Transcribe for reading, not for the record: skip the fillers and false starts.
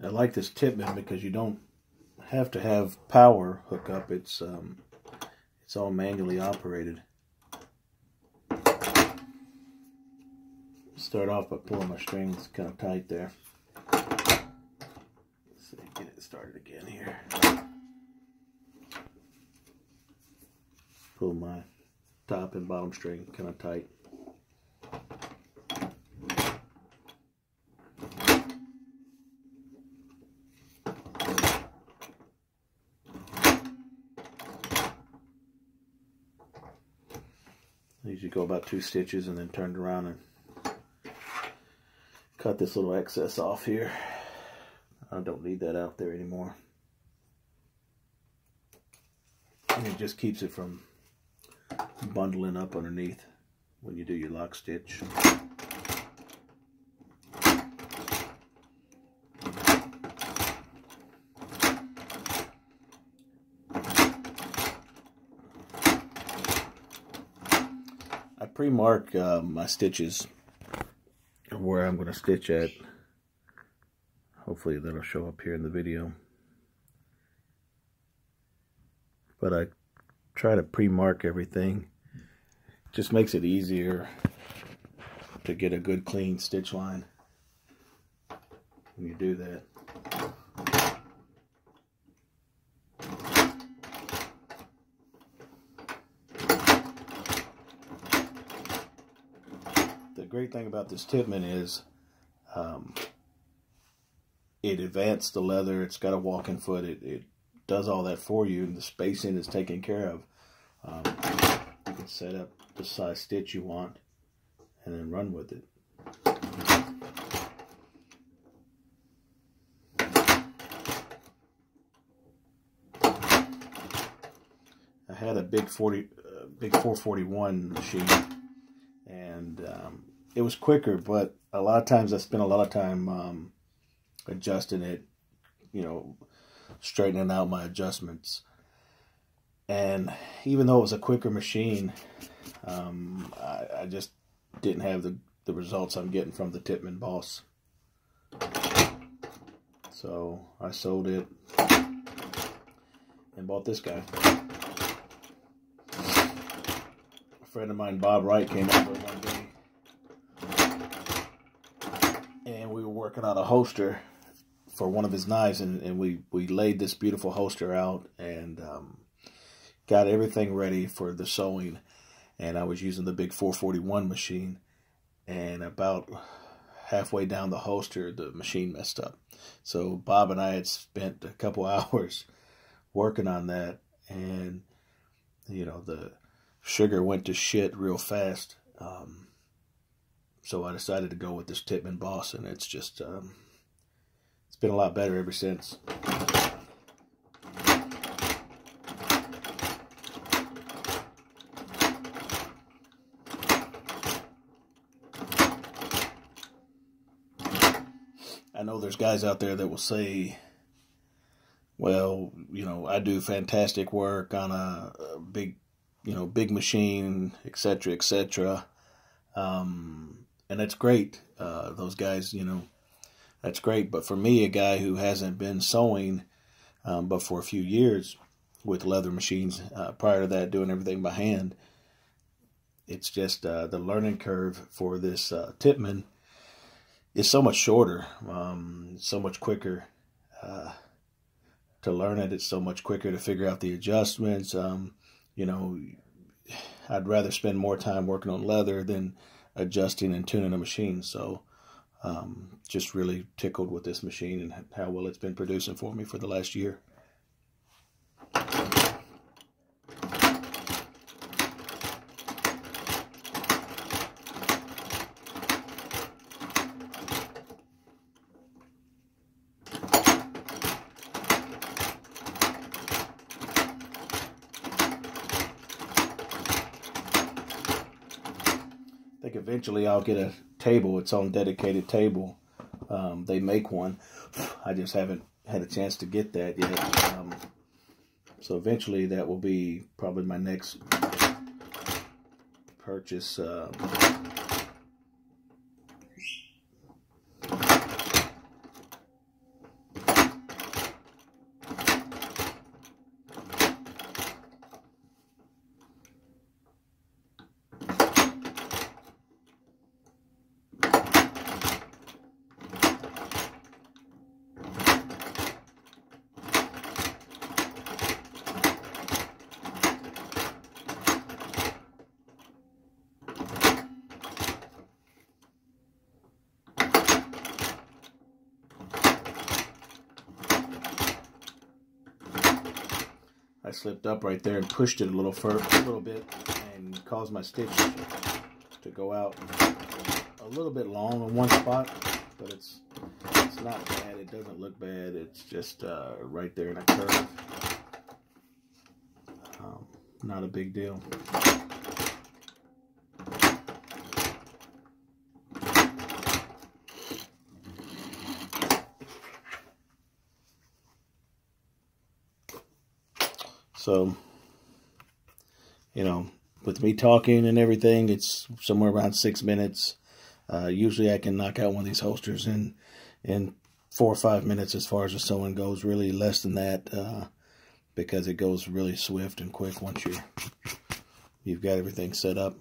I like this Tippman because you don't have to have power hookup. It's all manually operated. Start off by pulling my strings kind of tight there. Let's see, get it started again here. Pull my top and bottom string kind of tight. I usually go about 2 stitches and then turn around and cut this little excess off here. I don't need that out there anymore. And it just keeps it from bundling up underneath when you do your lock stitch. I pre-mark my stitches where I'm going to stitch at. Hopefully that'll show up here in the video. But I try to pre-mark everything. Just makes it easier to get a good clean stitch line when you do that. The great thing about this Tippman is it advanced the leather. It's got a walking foot. It does all that for you, and the spacing is taken care of. You can set up the size stitch you want and then run with it. I had a big 441 machine, and it was quicker, but a lot of times I spent a lot of time adjusting it, you know, straightening out my adjustments. And even though it was a quicker machine, I just didn't have the results I'm getting from the Tippman Boss. So I sold it and bought this guy. A friend of mine, Bob Wright, came over one day, and we were working on a holster for one of his knives, and we laid this beautiful holster out and got everything ready for the sewing. And I was using the big 441 machine, and about halfway down the holster, the machine messed up. So Bob and I had spent a couple hours working on that, and you know, the sugar went to shit real fast. So I decided to go with this Tippman Boss, and it's just it's been a lot better ever since. I know there's guys out there that will say, well, you know, I do fantastic work on a big, you know, big machine, etc., etc. And that's great. Those guys, you know, that's great. But for me, a guy who hasn't been sewing but for a few years with leather machines, prior to that doing everything by hand, it's just the learning curve for this Tippman is so much shorter, so much quicker to learn it. It's so much quicker to figure out the adjustments. You know, I'd rather spend more time working on leather than adjusting and tuning a machine. So just really tickled with this machine and how well it's been producing for me for the last year. I think eventually I'll get a table, its own dedicated table. They make one. I just haven't had a chance to get that yet. So eventually that will be probably my next purchase. I slipped up right there and pushed it a little bit, and caused my stitch to go out a little bit long on one spot, but it's not bad. It doesn't look bad. It's just right there in a curve. Not a big deal. So, you know, with me talking and everything, it's somewhere around 6 minutes. Usually I can knock out one of these holsters in 4 or 5 minutes as far as the sewing goes. Really less than that, because it goes really swift and quick once you've got everything set up.